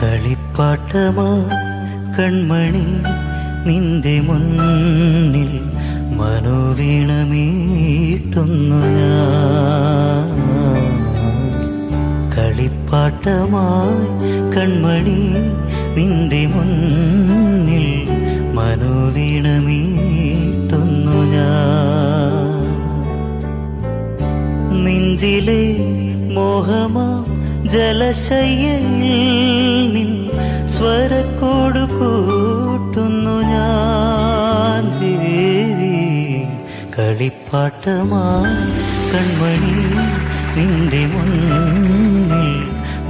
കളിപ്പാട്ടമാ കൺമണി നിന്റെ മുന്നിൽ മനോവീണമീട്ടുന്നു ഞാൻ. കളിപ്പാട്ടമായി കൺമണി നിന്റെ മുന്നിൽ മനോവീണമീട്ടുന്നു ഞാൻ. നെഞ്ചിലെ മോഹമാ ജലശയ്യയിൽ നിൻ സ്വരക്കോട് കൂട്ടുന്നു ഞാൻ ദേവി. കളിപ്പാട്ടമായി കൺമണി നിന്റെ മുന്നിൽ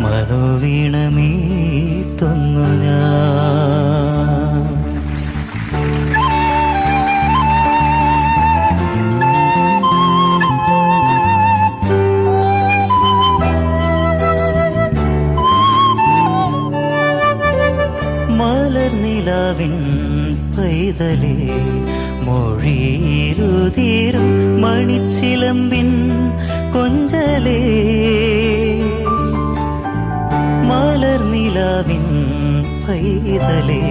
മനോവീണമീട്ടുന്നു ഞാൻ. മലർനിലാവിൻ പൈതലേ മൊഴിയിലുതിരും മണിച്ചിലമ്പിൻ കൊഞ്ചലേ. മലർനിലാവിൻ പൈതലേ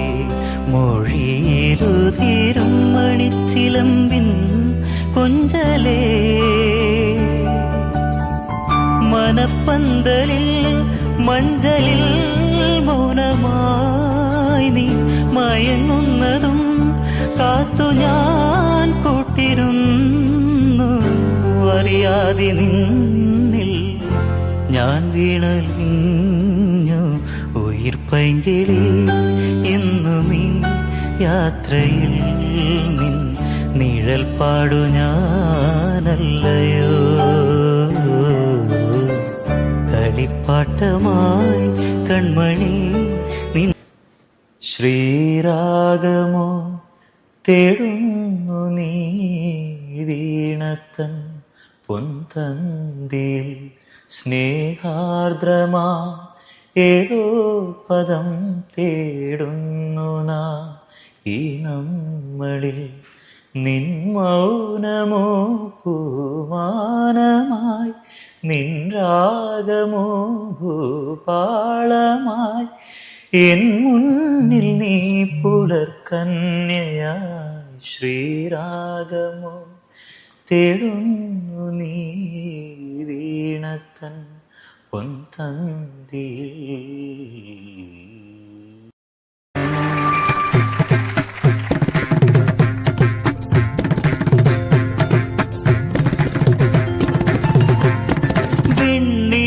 മൊഴിയിലുതിരും മണിച്ചിലമ്പിൻ കൊഞ്ചലേ. മനപ്പന്തലിൽ മഞ്ചലിൽ മൗനമായി നീ മയങ്ങുന്നതും കാത്തു ഞാൻ കൂട്ടിരുന്നു. അറിയാതെ നിന്നിൽ ഞാൻ വീണലിഞ്ഞു ഉയിർപ്പൈങ്കിളി. എന്നുമീ യാത്രയിൽ നിൻ നിഴൽ പാടു ഞാനല്ലയോ. കളിപ്പാട്ടമായി കൺമണി നിൻ ശ്രീരാഗമോ തേടുന്നു നീ വീണത്തൻ പൊൻതന്തിൽ. സ്നേഹാർദ്രമാ ഏതോ പദം തേടുന്നു നാം ഈ നമ്മളിൽ. നിൻ മൗനമോ കുമാനമായി നിൻ രാഗമോ ഭൂപാളമായി. എൻ മുന്നിൽ നീ പുലർക്കന്യയായി. ശ്രീരാഗമോ തേടുന്നു നീ വീണത്തൻ പൊൻതന്തിയിൽ.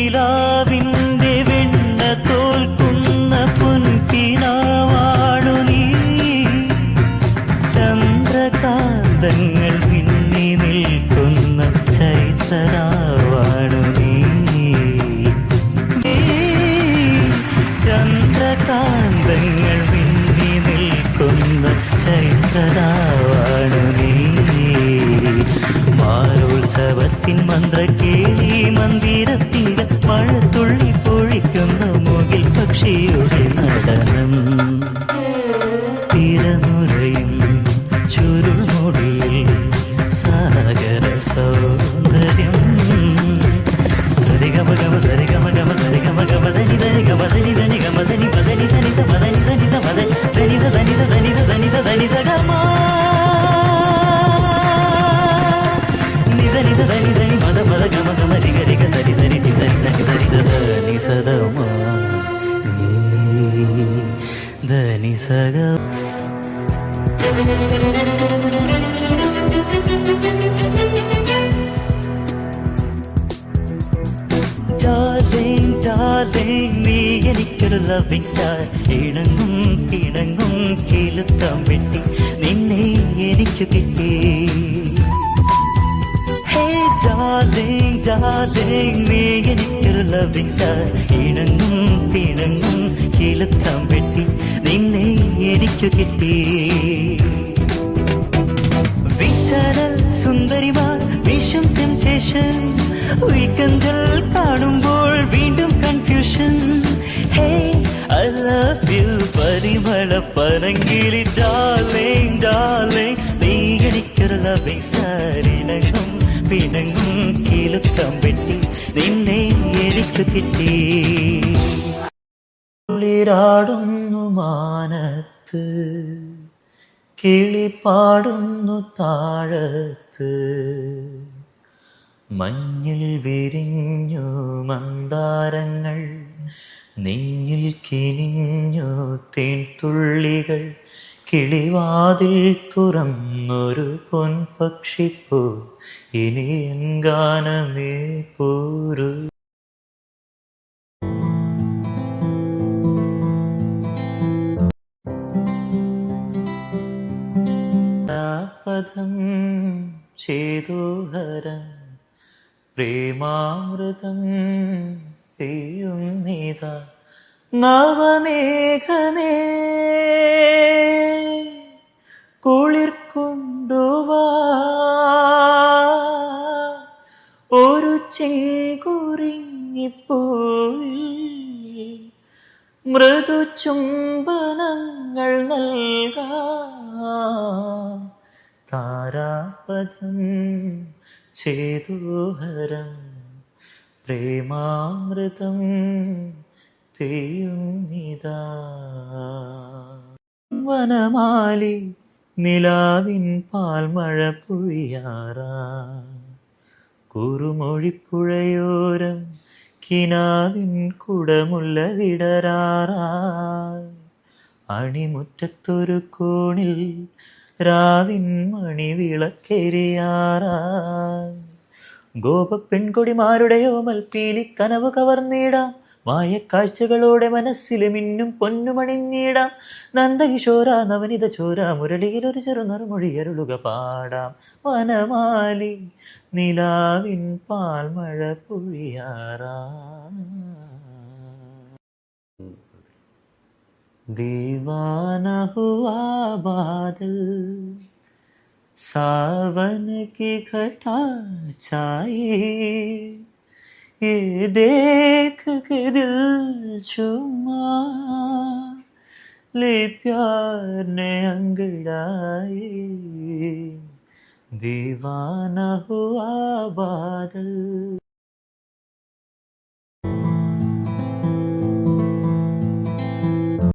വെണ്ണിലാവിൻ്റെ വെണ്ണ തോൽക്കുന്ന പൊൻകിനാവാണു നീ. ചന്ദ്രകാന്തങ്ങൾ മിന്നി നിൽക്കുന്ന ചൈത്രരാവാണു നീ. ചന്ദ്രകാന്തങ്ങൾ മിന്നി നിൽക്കുന്ന ചൈത്രരാവാണു നീ. മാരോത്സവത്തിൻ മന്ത്രക്കേളി മന്ദിരത്തിങ്ക മഴത്തുള്ളി പൊഴിക്കുന്ന മുകിൽ പക്ഷിയുടെ നടനം. തിരനുരയും ചുരുൾമുടിയിൽ സാഗര സൗന്ദര്യം. സരിഗമ ഗമ സരിഗമ ഗമ സരിഗമ ഗമ ധനി ധനി ഗമ ധനി ധനി ഗമ ധനി പദനി ധനി സ പദനി ധനി സ പദ ധനി സ ധനി സ ധനി സ ധനി സ ധനി സ ഗമ നിധ നിധ ധനി ധനി മദ മദ ഗമ ഗമ രിഗ രിഗ സരി സരി നി സരി സരി ധനി ധ ധനി സ ധ മ ധനി സ ഗ. Darling, darling, നീ എനിക്കൊരു ലവിങ് സ്റ്റാർ. ഇണങ്ങും കിണങ്ങും കിലുക്കം വെട്ടി നിന്നെ എനിക്ക് കിട്ടി. Hey darling, darling, നീ എനിക്കൊരു ലവിങ് സ്റ്റാർ. ഇണങ്ങും കിണങ്ങും കിലുക്കം വെട്ടി നിന്നെ എനിക്ക് കിട്ടി. വിചാരൽ സുന്ദരിമാർ വിഷം ടെംപ്റ്റേഷൻ. വീക്കെൻഡിൽ കാണുമ്പോൾ വീണ്ടും confusion. Hey I love you Parimala പനങ്കിളി. ഡാർലിംഗ് ഡാർലിംഗ് നീ എനിക്കൊരു ലവിങ് സ്റ്റാർ. പിണങ്ങും കിലുക്കം വെട്ടി നിന്നെ എനിക്ക് കിട്ടി. കുളിരാടുന്നു മാനത്ത്, കിളി പാടുന്നു താഴത്ത്, മഞ്ഞിൽ വിരിഞ്ഞു മന്ദാരങ്ങൾ, നെഞ്ഞിൽ കിനിഞ്ഞു തേൻതുള്ളികൾ, കിളിവാതിൽ തുറന്നൊരു പൊൻപക്ഷിപ്പൂ, ഇനി എൻ ഗാനമേ പോരൂ. പദം ചേതോഹരം പ്രേമാമൃതം പെയ്യുന്നിതാ, നവമേഘമേ കുളിർക്കൊണ്ടുവാ, ഒരു ചെങ്കുറിഞ്ഞിപ്പൂവിൽ മൃദു ചുംബനങ്ങൾ നൽകാം. താരാപദം ചേതോഹരം പ്രേമാമൃതം പെയ്യുന്നിതാ. വനമാലി നിലാവിൻ പാൽമഴ പൊഴിയാറാ, കുറുമൊഴിപ്പുഴയോരം കിനാവിൻ കുടമുല്ല വിടരാറായി, അണിമുറ്റത്തൊരു കോണിൽ രാവിൻ മണിവിളക്കെരിയാറായി, ഗോപപ്പെൺകൊടിമാരുടെയോ മൽപ്പീലി കനവ് കവർന്നിടാം, മായക്കാഴ്ചകളോടെ മനസ്സിലെ മിന്നും പൊന്നുമണിഞ്ഞിടാം, നന്ദകിശോര നവനിത ചോര മുരളിയിലൊരു ചെറുനറുമൊഴി അരുളുക പാടാം. വനമാലി നിലാവിൻ പാൽമഴ പൊഴിയാറാ, दीवाना हुआ बादल सावन की घटा छाई, ये देख के दिल चुमा ले प्यार ने अंगड़ाई, दीवाना हुआ बादल.